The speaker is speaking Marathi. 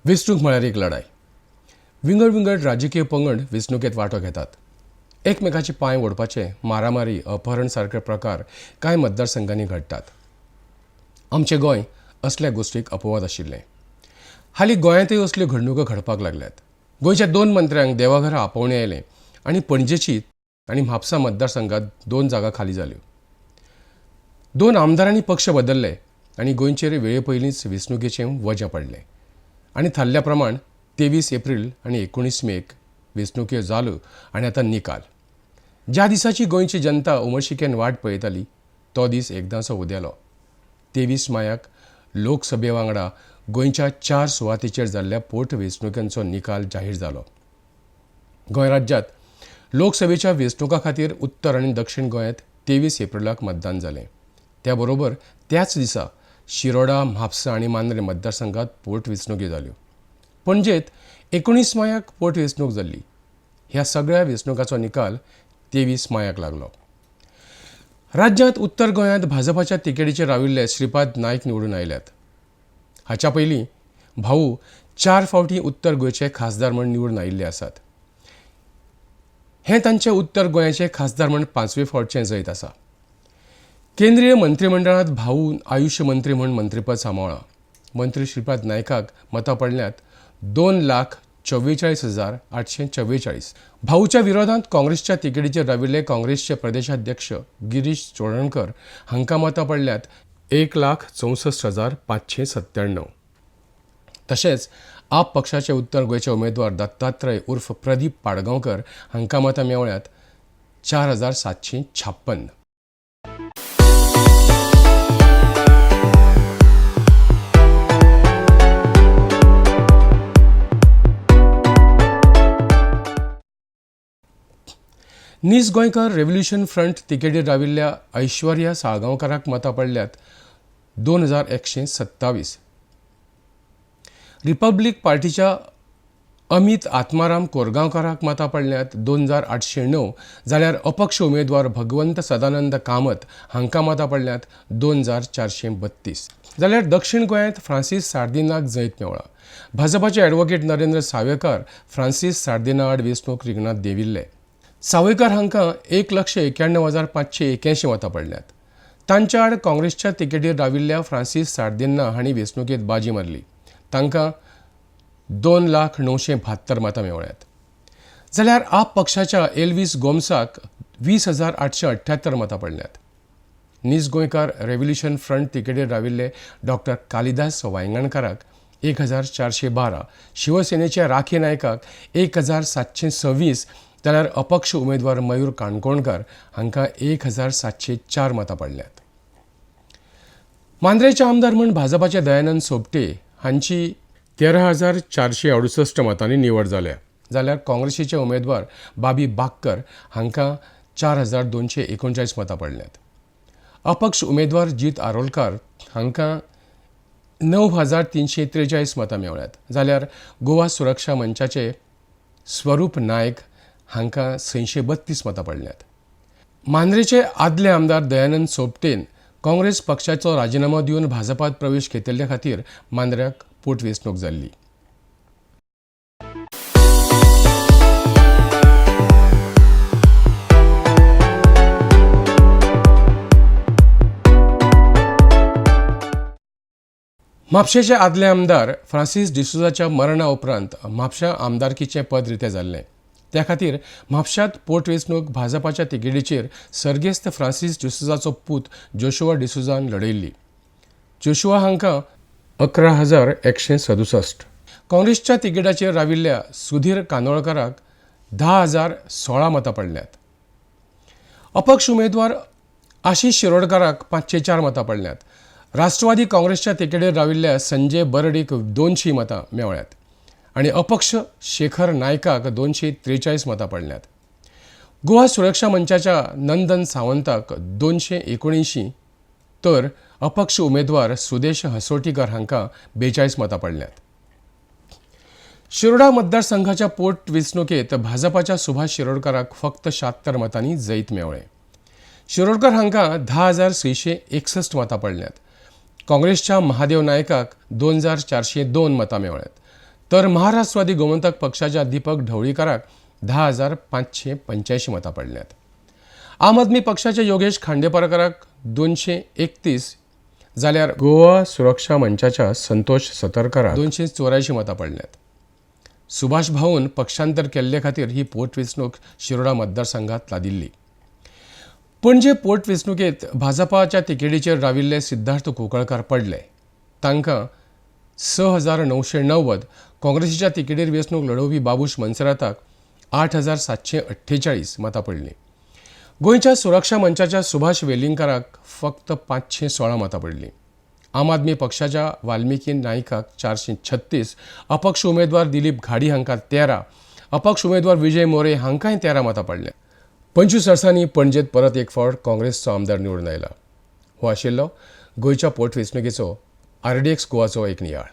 वेंचणूक म्हळ्यार एक लढाई. विंगड विंगड राजकीय पंगड वेंचणुकेत वांटो घेतात. एकमेकाचे पांय ओडपाचे, मारामारी, अपहरण सारके प्रकार कांय मतदारसंघांनी घडटात. आमचें गोंय असल्या गोश्टीक अपवाद आशिल्लें. हालीं गोंयांतय असल्यो घडणुको घडपाक लागल्यात. गोंयच्या 2 मंत्र्यांक देवाघरा आपोवणें आयलें आनी पणजेची आनी म्हापसा मतदारसंघात 2 जागा खाली जाल्यो. 2 आमदारांनी पक्ष बदलले आनी गोंयचेर वेळे पयलींच वेंचणुकेचें वजें पडलें. आनी थारल्या प्रमाण 23 एप्रील आनी 19 मेक वेंचणुक्यो जाल्यो आनी आतां निकाल. ज्या दिसाची गोंयची जनता उमळशिकेन वाट पळयताली तो दीस एकदांचो उदेलो. 23 मायाक लोकसभे वांगडा गोंयच्या 4 सुवातींचेर जाल्ल्या पोटवेंचणुकांचो निकाल जाहीर जालो. गोंय राज्यांत लोकसभेच्या वेंचणुका खातीर उत्तर आनी दक्षिण गोंयांत 23 एप्रिलाक मतदान जालें. त्या बरोबर त्याच दिसा शिरोडा, म्हापसा आनी मांद्रे मतदारसंघात पोटवेंचणुको जाल्यो. पणजेंत 19 मायाक पोटवेंचणूक जाल्ली. ह्या सगळ्या वेंचणुकांचो निकाल 23 मायाक लागलो. राज्यांत उत्तर गोंयांत भाजपाच्या तिकेटीचेर राविल्ले श्रीपाद नायक निवडून आयल्यात. हाच्या पयलीं भाऊ 4 फावटीं उत्तर गोंयचे खासदार म्हूण निवडून आयिल्ले आसात. हें तांचें उत्तर गोंयाचें खासदार म्हूण 5वे फावटचें जैत आसा. केंद्रीय मंत्रिमंडळांत भाऊ आयुष मंत्री म्हूण मंत्रीपद सांबाळ्ळां. मंत्री श्रीपाद नायकाक मतां पडल्यात 2,44,844. भाऊच्या विरोधांत काँग्रेसच्या तिकेटीचेर राविल्ले काँग्रेसचे प्रदेशाध्यक्ष गिरीश चोडणकर हांकां मतां पडल्यात 1,64,597. तशेंच आप पक्षाचे उत्तर गोंयचे उमेदवार दत्तात्रय उर्फ प्रदीप पाडगांवकर हांकां मतां मेवळ्यात 4,756. नीज गोंयकार रेव्होल्युशन फ्रंट तिकेटीर राविल्ल्या ऐश्वर्या साळगांवकाराक मतां पडल्यात 2,127. रिपब्लीक पार्टीच्या अमित आत्माराम कोरगांवकाराक मतां पडल्यात 2,809. जाल्यार अपक्ष उमेदवार भगवंत सदानंद कामत हांकां मतां पडल्यात 2,432. जाल्यार दक्षिण गोंयांत फ्रांसीस सार्दिनाक जैत मेवळा. भाजपाचे ॲडव्होकेट नरेंद्र सावयकार फ्रांसीस सार्दिना आड वेंचणूक रिंगणांत देंविल्ले. सावयकार हांकां 1,91,581 मतां पडल्यात. तांच्या आड काँग्रेसच्या तिकेटीर राविल्ल्या फ्रांसीस सार्दिना हांणी वेंचणुकेत बाजी मारली. तांकां 2,09,72 मतां मेवळ्यात. जाल्यार आप पक्षाच्या एल्वीस गोमसाक 20,878 मतां पडल्यात. नीज गोंयकार रेव्होल्युशन फ्रंट तिकेटीर राविल्ले डॉक्टर कालिदास वांयगणकाराक 1,412. शिवसेनेच्या राखी नायकाक 1,726. जाल्यार अपक्ष उमेदवार मयूर काणकोणकार हांकां 1,704 मतां पडल्यात. मांद्रेचे आमदार म्हूण भाजपाचे दयानंद सोपटे हांची 13,468 मतांनी निवड जाल्या. जाल्यार काँग्रेसीचे उमेदवार बाबी बाक्कर हांकां 4,239 मतां पडल्यात. अपक्ष उमेदवार जीत आरोलकार हांकां 9,343 मतां मेवळ्यात. जाल्यार गोवा सुरक्षा मंचाचे स्वरूप नायक हांकां 632 मतां पडल्यात. मांद्रेचे आदले आमदार दयानंद सोपटेन काँग्रेस पक्षाचो राजिनामो दिवन भाजपात प्रवेश घेतिल्ल्या खातीर मांद्र्याक पोटवेंचणूक जाल्ली. म्हापशेचे आदले आमदार फ्रांसीस डिसोजाच्या मरणा उपरांत म्हापशा आमदारकीचें पद रितें जाल्लें. त्या खातीर म्हापशांत पोटवेंचणूक भाजपाच्या तिकेटीचेर सर्गेस्त फ्रांसीस डिसोजाचो पूत जोशुआ डिसोजान लढयल्ली. जोशुआ हांकां 11,167. काँग्रेसच्या तिकेटाचेर राविल्ल्या सुधीर कांदोळकाराक 10,016 मतां पडल्यात. अपक्ष उमेदवार आशिष शिरोडकाराक 504 मतां पडल्यात. राष्ट्रवादी काँग्रेसच्या तिकेटीर राविल्ल्या संजय बरडीक 200 मतां मेवळ्यात आनी अपक्ष शेखर नायकाक 243 मतां पडल्यात. गोवा सुरक्षा मंचाच्या नंदन सावंताक 279 तर अपक्ष उमेदवार सुदेश हसोटीकर हांकां 42 मतां पडल्यात. शिरोडा मतदारसंघाच्या पोटवेंचणुकेत भाजपाच्या सुभाष शिरोडकाराक फक्त 76 मतांनी जैत मेवळें. शिरोडकर हांकां 10,661 मतां पडल्यात. काँग्रेसच्या महादेव नायकाक 2,402 मतां मेवळ्यात. तर महाराष्ट्रवादी गोमंतक पक्षाच्या दीपक ढवळीकराक 10,585 मतां पडल्यात. आम आदमी पक्षाच्या योगेश खांडेपारकाराक 231 जाल्यार गोवा सुरक्षा मंचाच्या संतोष सतरकराक 284 मतां पडल्यात. सुभाष भाऊन पक्षांतर केल्ले खातीर ही पोटवेंचणूक शिरोडा मतदारसंघात लादिल्ली. पणजे पोटवेंचणुकेंत भाजपाच्या तिकेटीचेर राविल्ले सिद्धार्थ कुंकळकार पडले. तांकां 6,990, काँग्रेसीच्या तिकेटीर वेंचणूक लढोवपी बाबूश मनसराताक 8,748 मतां पडलीं. गोंयच्या सुरक्षा मंचाच्या सुभाष वेलिंगकाराक फक्त 516 मतां पडलीं. आम आदमी पक्षाच्या वाल्मिकी नायकाक 436, अपक्ष उमेदवार दिलीप घाडी हांकां 13, अपक्ष उमेदवार विजय मोरे हांकांय 13 मतां पडल्यात. 25 वर्सांनी पणजेत परत एक फावट काँग्रेसचो आमदार निवडून आयला. हो आशिल्लो गोंयच्या पोटवेंचणुकेचो RDX गोवाचो एक नियाळ.